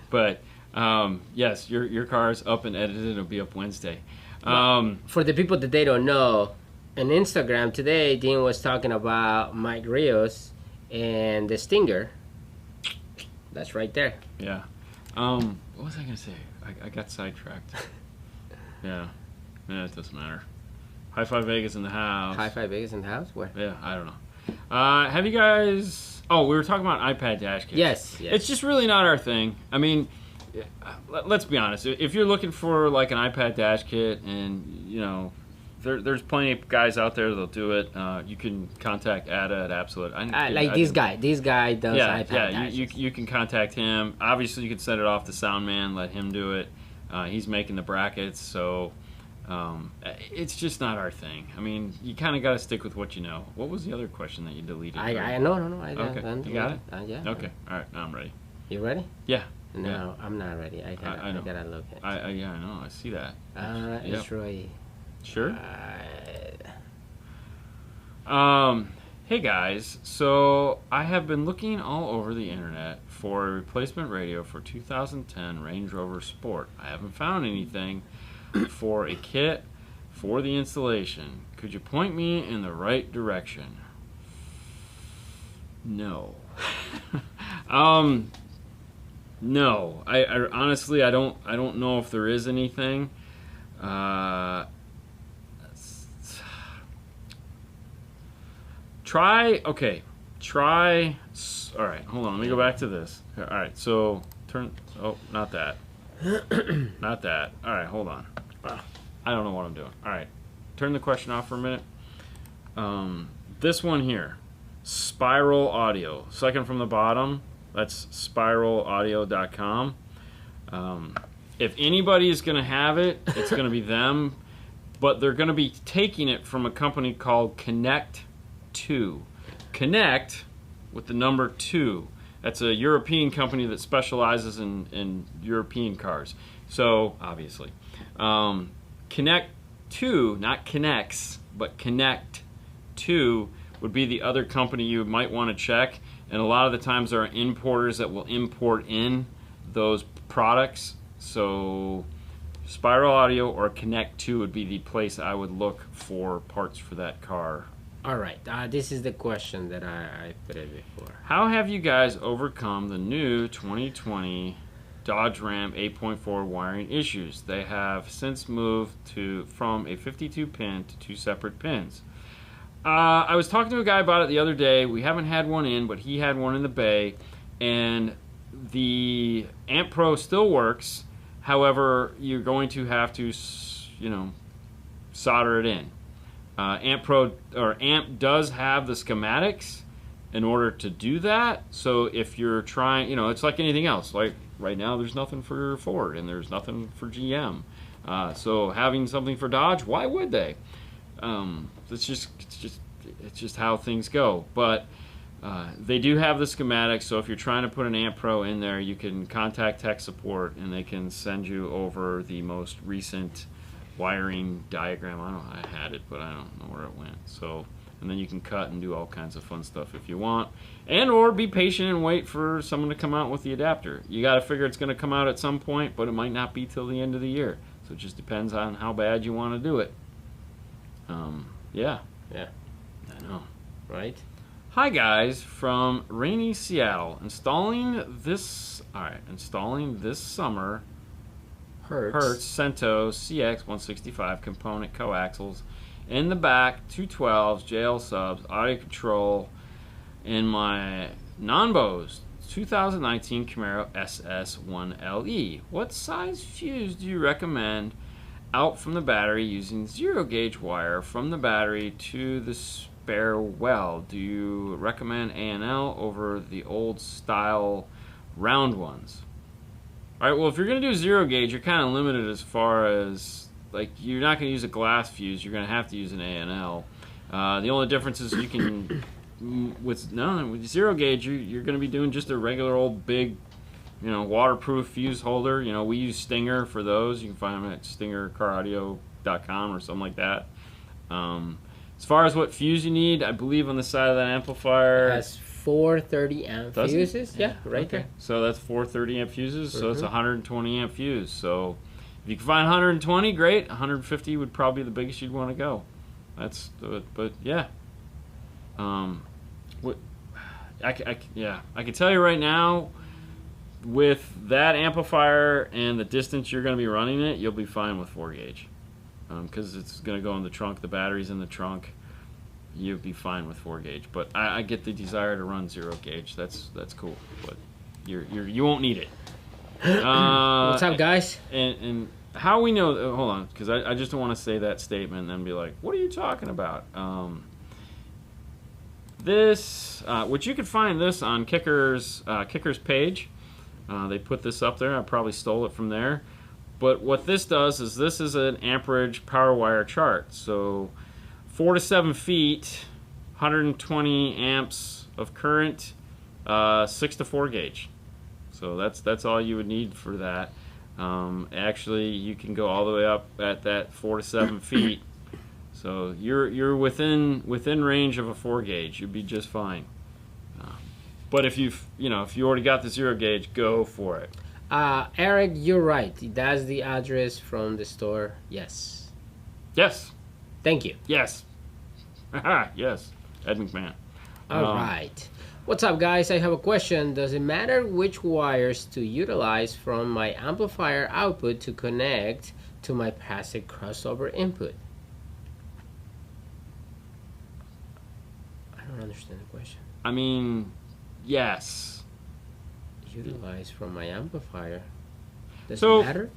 But yes, your car is up and edited. It'll be up Wednesday. For the people that they don't know, on Instagram today, Dean was talking about Mike Rios and the Stinger. That's right there. Yeah. What was I gonna say? I got sidetracked. Yeah. It doesn't matter. High Five Vegas in the house. High Five Vegas in the house? Where? Yeah, I don't know. Have you guys... Oh, we were talking about iPad dash kits. Yes. It's just really not our thing. I mean, let's be honest. If you're looking for like an iPad dash kit and, there's plenty of guys out there that'll do it. You can contact Ada at Absolute. This guy. This guy does iPad dashes. You can contact him. Obviously, you can send it off to Soundman. Let him do it. He's making the brackets, so it's just not our thing. I mean, you kind of got to stick with what you know. What was the other question that you deleted? No. Okay, you got it? Yeah. Okay, all right, now I'm ready. You ready? Yeah. No, yeah. I'm not ready. I gotta look at it. Yeah, I know. I see that. It's Roy. Sure. Hey guys, so I have been looking all over the internet for a replacement radio for 2010 Range Rover Sport. I haven't found anything for a kit for the installation. Could you point me in the right direction? No. No. I honestly I don't know if there is anything. Try. Okay. Try. All right. Hold on. Let me go back to this. All right. So turn. Oh, not that. Not that. All right. Hold on. I don't know what I'm doing. All right. Turn the question off for a minute. This one here. Spiral Audio. Second from the bottom. That's spiralaudio.com. If anybody is going to have it, it's going to be them. But they're going to be taking it from a company called Connect 2. Connect with the number 2. That's a European company that specializes in European cars. So, obviously. Connect 2, not Connects, but Connect 2 would be the other company you might want to check. And a lot of the times there are importers that will import in those products. So Spiral Audio or Connect 2 would be the place I would look for parts for that car. All right, this is the question that I put it before. How have you guys overcome the new 2020 Dodge Ram 8.4 wiring issues? They have since moved from a 52 pin to 2 separate pins. I was talking to a guy about it the other day. We haven't had one in, but he had one in the bay, and the Amp Pro still works. However, you're going to have to, solder it in. Amp does have the schematics in order to do that. So if you're trying, it's like anything else. Like right now, there's nothing for Ford and there's nothing for GM. So having something for Dodge, why would they? It's just how things go. But they do have the schematics, so if you're trying to put an Amp Pro in there, you can contact tech support and they can send you over the most recent wiring diagram. I had it, but I don't know where it went. So, and then you can cut and do all kinds of fun stuff if you want, and or be patient and wait for someone to come out with the adapter. You got to figure it's going to come out at some point, but it might not be till the end of the year. So it just depends on how bad you want to do it. Yeah, I know, right? Hi guys, from rainy Seattle. Installing this summer Hertz Cento CX165 component coaxials in the back, 212s, JL subs, audio control in my non-Bose 2019 Camaro SS1LE. What size fuse do you recommend out from the battery using zero gauge wire from the battery to the spare well? Do you recommend A&L over the old style round ones? Alright, well if you're going to do zero gauge, you're kind of limited as far as, like, you're not going to use a glass fuse, you're going to have to use an A&L. The only difference is you can, with zero gauge, you're going to be doing just a regular old big, waterproof fuse holder. We use Stinger for those. You can find them at stingercaraudio.com or something like that. As far as what fuse you need, I believe on the side of that amplifier, It has 430 amp fuses. Yeah, right there. So that's 430 amp fuses. So it's a 120 amp fuse. So if you can find 120, great. 150 would probably be the biggest you'd want to go. But yeah. I can tell you right now, with that amplifier and the distance you're going to be running it, you'll be fine with 4 gauge. Because it's going to go in the trunk, the battery's in the trunk, you'll be fine with 4 gauge. But I get the desire to run 0 gauge. That's cool, but you won't need it. What's up, guys? And how we know? Hold on, because I just don't want to say that statement and then be like, "What are you talking about?" Which you can find this on Kicker's page. They put this up there. I probably stole it from there. But what this does is this is an amperage power wire chart. So 4 to 7 feet, 120 amps of current, 6 to 4 gauge. So that's all you would need for that. Actually, you can go all the way up at that 4 to 7 feet. So you're within range of a 4 gauge. You'd be just fine. But if you already got the 0 gauge, go for it. Eric, you're right. That's the address from the store. Yes. Yes. Thank you. Yes. Yes. Ed McMahon. All right. What's up, guys? I have a question. Does it matter which wires to utilize from my amplifier output to connect to my passive crossover input? I don't understand the question. I mean, yes. Utilize from my amplifier. Does So- it matter?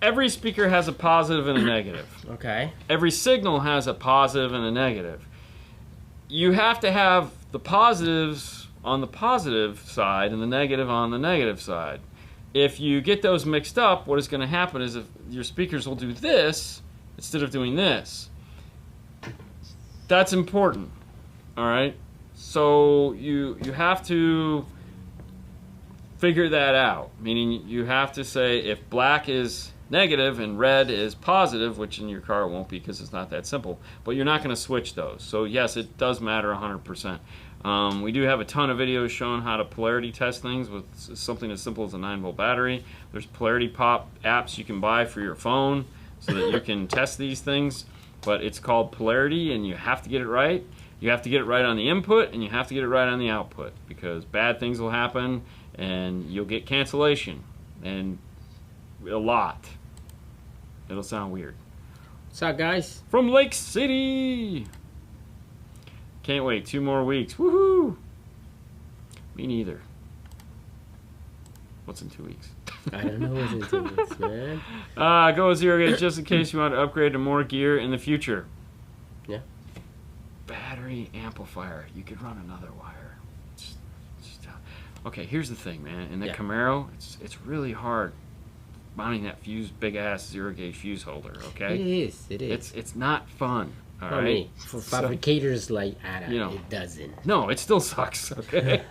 Every speaker has a positive and a negative. Okay. Every signal has a positive and a negative. You have to have the positives on the positive side and the negative on the negative side. If you get those mixed up, what is going to happen is if your speakers will do this instead of doing this. That's important. All right? So you have to figure that out. Meaning you have to say if black is negative and red is positive, which in your car it won't be because it's not that simple, but you're not going to switch those. So yes, it does matter 100%. We do have a ton of videos showing how to polarity test things with something as simple as a 9-volt battery. There's polarity pop apps you can buy for your phone so that you can test these things, but it's called polarity and you have to get it right. You have to get it right on the input and you have to get it right on the output because bad things will happen and you'll get cancellation and a lot. It'll sound weird. What's up, guys? From Lake City. Can't wait. 2 more weeks. Woohoo! Me neither. What's in 2 weeks? I don't know what's in 2 weeks, man. Go 0 gauge just in case you want to upgrade to more gear in the future. Yeah. Battery amplifier. You could run another wire. Okay, here's the thing, man. In the Camaro, it's really hard mounting that big ass 0 gauge fuse holder. Okay. It is. It's not fun. All For right. me, for fabricators like Ada, you know, it doesn't. No, it still sucks. Okay.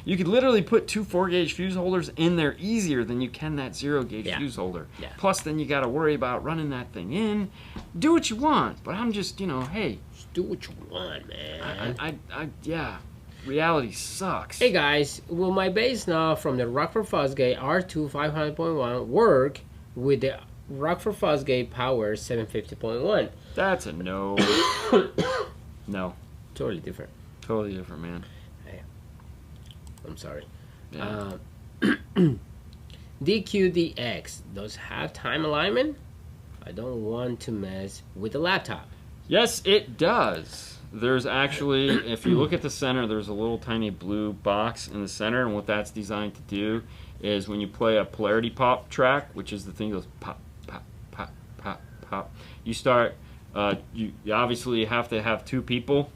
You could literally put 2 4 gauge fuse holders in there easier than you can that 0 gauge fuse holder. Yeah. Plus, then you got to worry about running that thing in. Do what you want, but I'm just, hey. Just do what you want, man. Yeah. Reality sucks. Hey guys, will my bass knob from the Rockford Fosgate R2 500.1 work with the Rockford Fosgate Power 750.1? That's a no. No. Totally different. Totally different, man. Hey, I'm sorry. Yeah. DQDX, does have time alignment? I don't want to mess with the laptop. Yes, it does. There's actually, if you look at the center, there's a little tiny blue box in the center, and what that's designed to do is when you play a polarity pop track, which is the thing that goes pop, pop, pop, pop, pop, you start, you obviously have to have 2 people,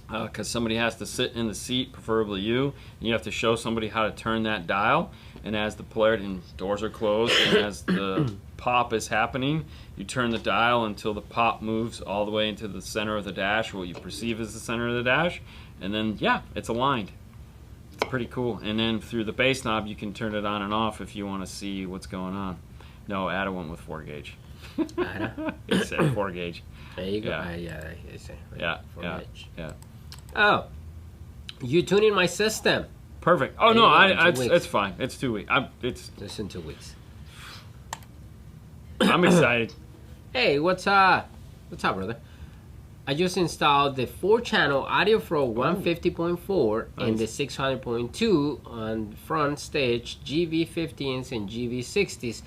because somebody has to sit in the seat, preferably you, and you have to show somebody how to turn that dial, and as the polarity, and doors are closed, and as the pop is happening, you turn the dial until the pop moves all the way into the center of the dash, what you perceive as the center of the dash, and then yeah, it's aligned. It's pretty cool. And then through the bass knob you can turn it on and off if you want to see what's going on. No, Ada went with 4 gauge. Ada? It said 4 gauge. There you go. Yeah. I see. Yeah. Oh, you tuning my system. Perfect. Oh no, it's fine. It's 2 weeks. Just in 2 weeks. I'm excited. Hey, what's up, brother? I just installed the 4-channel AudioFlow 150.4 and the 600.2 on front stage GV15s and GV60s.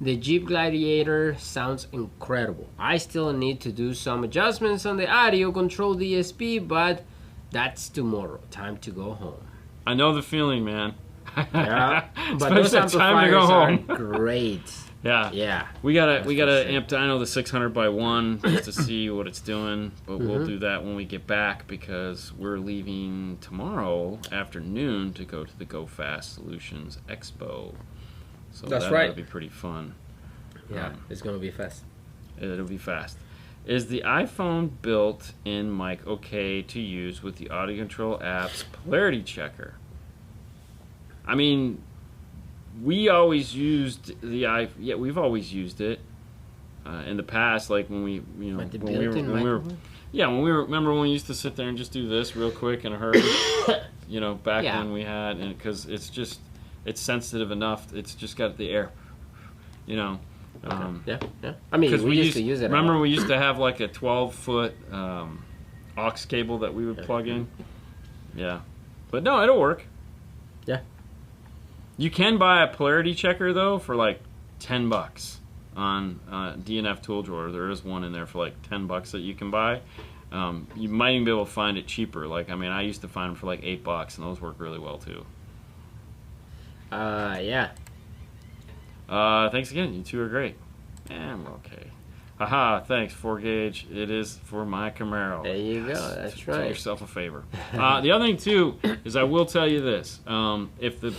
The Jeep Gladiator sounds incredible. I still need to do some adjustments on the audio control DSP, but that's tomorrow. Time to go home. I know the feeling, man. Yeah, but those amplifiers are great. Yeah. We gotta amp dyno the 600 by 1 just to see what it's doing, but we'll do that when we get back because we're leaving tomorrow afternoon to go to the Go Fast Solutions Expo. So that'll be pretty fun. Yeah, it's gonna be fast. It'll be fast. Is the iPhone built-in mic okay to use with the audio control app's polarity checker? I mean, we always used we've always used it in the past, like when we, remember when we used to sit there and just do this real quick in a hurry, back when we had, and because it's sensitive enough, it's just got the air, Yeah. I mean, we used to use it. Remember, we used to have like a 12-foot aux cable that we would plug in. Yeah, but no, it'll work. Yeah. You can buy a polarity checker though for like $10. on DNF Tool Drawer. There is one in there for like $10 that you can buy. You might even be able to find it cheaper. Like, I mean, I used to find them for like $8, and those work really well too. Yeah. Thanks again. You two are great. Yeah, we're okay. Haha, thanks, 4-gauge. It is for my Camaro. There you go. That's right. Do yourself a favor. The other thing, too, is I will tell you this. If it's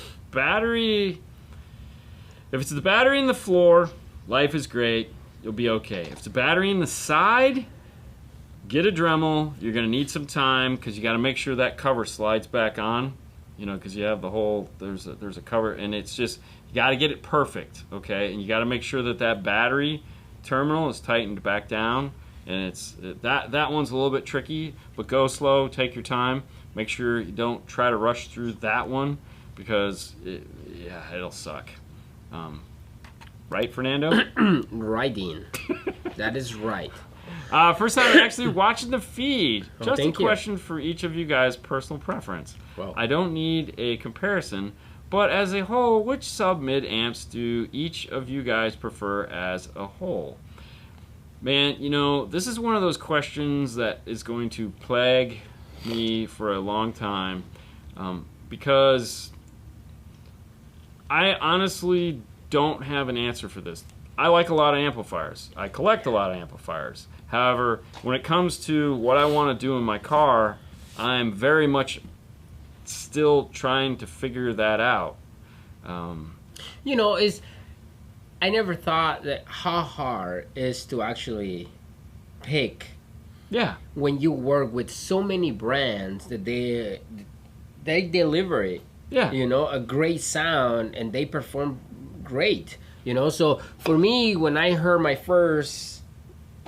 the battery in the floor, life is great. You'll be okay. If it's a battery in the side, get a Dremel. You're going to need some time because you got to make sure that cover slides back on. You know, because you have the whole, there's a cover, and it's just, you got to get it perfect, okay? And you got to make sure that battery terminal is tightened back down, and that one's a little bit tricky, but go slow, take your time, make sure you don't try to rush through that one, because it'll suck. Right, Fernando? Right, Dean. That is right. First time actually watching the feed. Just a question you. for each of you guys, personal preference. Well, I don't need a comparison, but as a whole, which sub-mid amps do each of you guys prefer as a whole? Man, you know, this is one of those questions that is going to plague me for a long time, because I honestly don't have an answer for this. I like a lot of amplifiers. I collect a lot of amplifiers. However, when it comes to what I want to do in my car, I'm very much still trying to figure that out. You know, I never thought that how hard is to actually pick. Yeah. When you work with so many brands that they deliver it. Yeah. You know, a great sound, and they perform great. You know, so for me, when I heard my first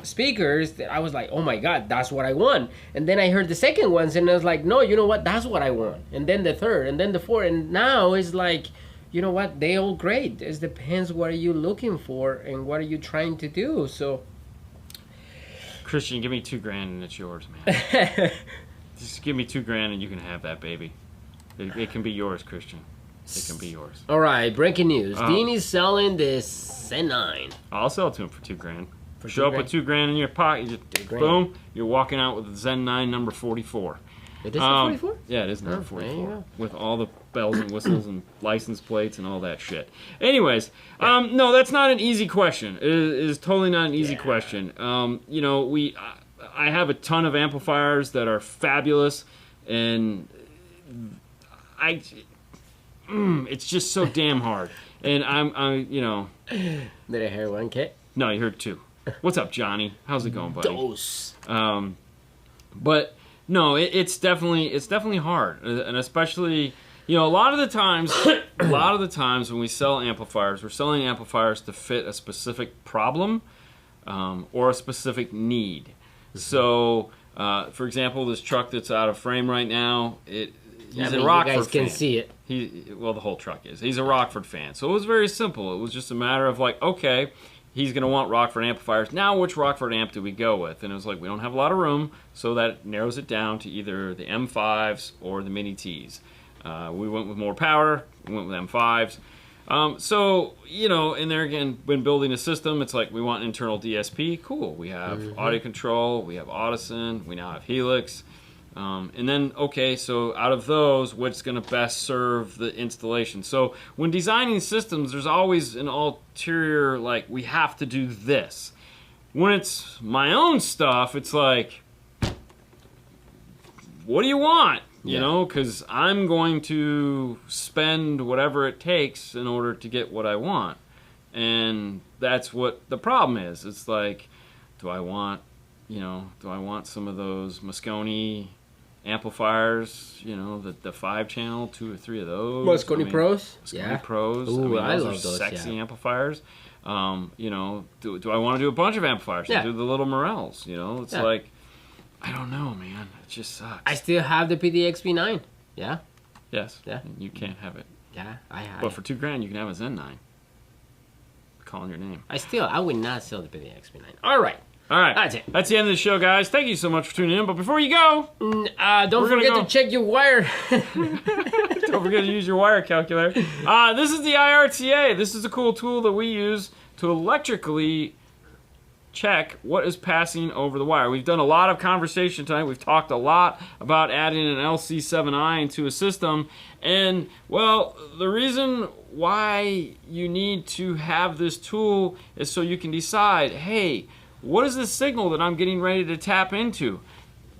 speakers, I was like, oh my God, that's what I want. And then I heard the second ones, and I was like, no, you know what, that's what I want. And then the third, and then the fourth, and now it's like, you know what, they all great. It depends what are you looking for and what are you trying to do. So Christian, give me $2,000 and it's yours, man. Just give me $2,000 and you can have that baby. It can be yours, Christian. It can be yours. All right, breaking news. Dean is selling this Zen 9. I'll sell it to him for $2,000. For Show up with $2,000 in your pocket. You just, $2,000. boom, you're walking out with the Zen 9 number 44. It is 44? Yeah, it is number there you 44. go. With all the bells and whistles and license plates and all that shit. Anyways, no, that's not an easy question. It is totally not an easy question. You know, I have a ton of amplifiers that are fabulous, and it's just so damn hard. And I'm you know. Did I hear one, Kit? No, you heard 2. What's up, Johnny? How's it going, buddy? Dose. But no, it's definitely hard, and especially, you know, a lot of the times when we sell amplifiers, we're selling amplifiers to fit a specific problem or a specific need. So, for example, this truck that's out of frame right now, he's a Rockford you guys can fan. see it. Well, the whole truck is. He's a Rockford fan, so it was very simple. It was just a matter of like, okay, he's going to want Rockford amplifiers. Now, which Rockford amp do we go with? And it was like, we don't have a lot of room, so that narrows it down to either the M5s or the Mini Ts. We went with more power. We went with M5s. So, you know, and there again, when building a system, it's like we want internal DSP. Cool. We have audio control. We have Audison. We now have Helix. And then, okay, so out of those, what's going to best serve the installation? So when designing systems, there's always an ulterior, like, we have to do this. When it's my own stuff, it's like, what do you want? You know, because I'm going to spend whatever it takes in order to get what I want. And that's what the problem is. It's like, do I want some of those Moscone amplifiers, you know, the 5-channel, 2 or 3 of those. Moscone Pros? Moscone Pros. Ooh, I those love are those, sexy amplifiers. You know, do I want to do a bunch of amplifiers? Yeah. Do the little Morels, you know? It's like, I don't know, man. It just sucks. I still have the PDX-B9. Yeah? Yes. Yeah. You can't have it. Yeah, I have. But for $2,000, you can have a Zen 9. Calling your name. I would not sell the PDX-B9. All right. All right. That's it. That's the end of the show, guys. Thank you so much for tuning in. But before you go, don't forget to check your wire. don't forget to use your wire calculator. This is the IRTA. This is a cool tool that we use to electrically check what is passing over the wire. We've done a lot of conversation tonight. We've talked a lot about adding an LC7i into a system. And, well, the reason why you need to have this tool is so you can decide, hey, what is this signal that I'm getting ready to tap into?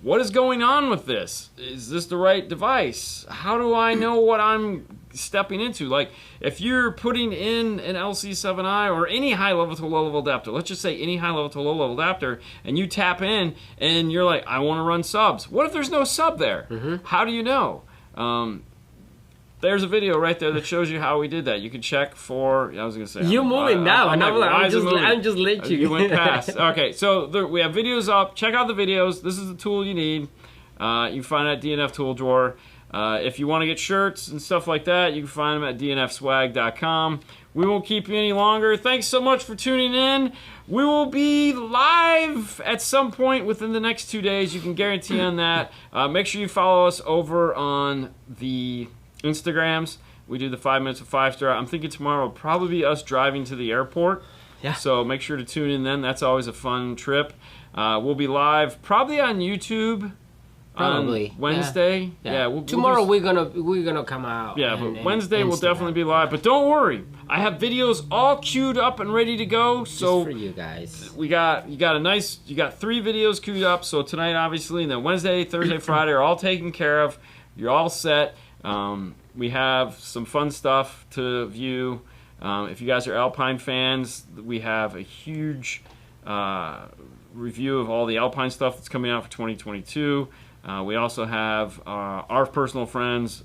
What is going on with this? Is this the right device? How do I know what I'm stepping into? Like, if you're putting in an LC7i or any high-level to low-level adapter, let's just say any high-level to low-level adapter, and you tap in and you're like, I want to run subs. What if there's no sub there? How do you know? There's a video right there that shows you how we did that. You can check for. I was gonna say you're moving now, and I'm just let you. You went past. Okay, so we have videos up. Check out the videos. This is the tool you need. You can find it at DNF Tool Drawer. If you want to get shirts and stuff like that, you can find them at dnfswag.com. We won't keep you any longer. Thanks so much for tuning in. We will be live at some point within the next 2 days. You can guarantee on that. Make sure you follow us over on the Instagrams. We do the 5 minutes of 5-star. I'm thinking tomorrow will probably be us driving to the airport. Yeah. So make sure to tune in then. That's always a fun trip. We'll be live probably on YouTube. Probably Wednesday. Yeah. Tomorrow we're gonna come out. Yeah, but Wednesday we'll definitely be live. But don't worry, I have videos all queued up and ready to go. So just for you guys, you got 3 videos queued up. So tonight, obviously, and then Wednesday, Thursday, Friday are all taken care of. You're all set. We have some fun stuff to view. If you guys are Alpine fans, we have a huge review of all the Alpine stuff that's coming out for 2022. We also have our personal friends,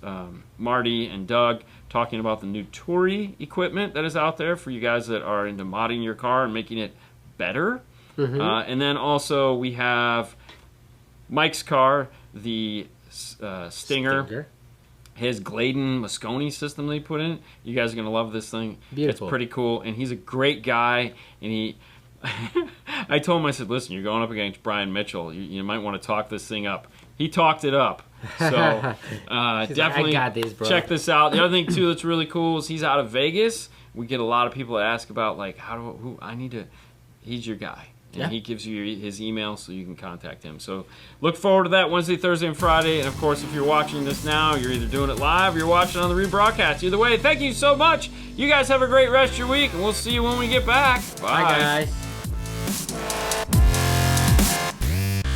Marty and Doug, talking about the new Toury equipment that is out there for you guys that are into modding your car and making it better. And then also we have Mike's car, the Stinger. His Gladen Moscone system they put in. You guys are going to love this thing. Beautiful. It's pretty cool. And he's a great guy. And he... I told him, I said, listen, you're going up against Brian Mitchell. You might want to talk this thing up. He talked it up. So definitely I got this, bro. Check this out. The other thing, too, that's really cool is he's out of Vegas. We get a lot of people that ask about, like, he's your guy. And he gives you his email so you can contact him. So look forward to that Wednesday, Thursday, and Friday. And, of course, if you're watching this now, you're either doing it live or you're watching on the rebroadcast. Either way, thank you so much. You guys have a great rest of your week, and we'll see you when we get back. Bye guys.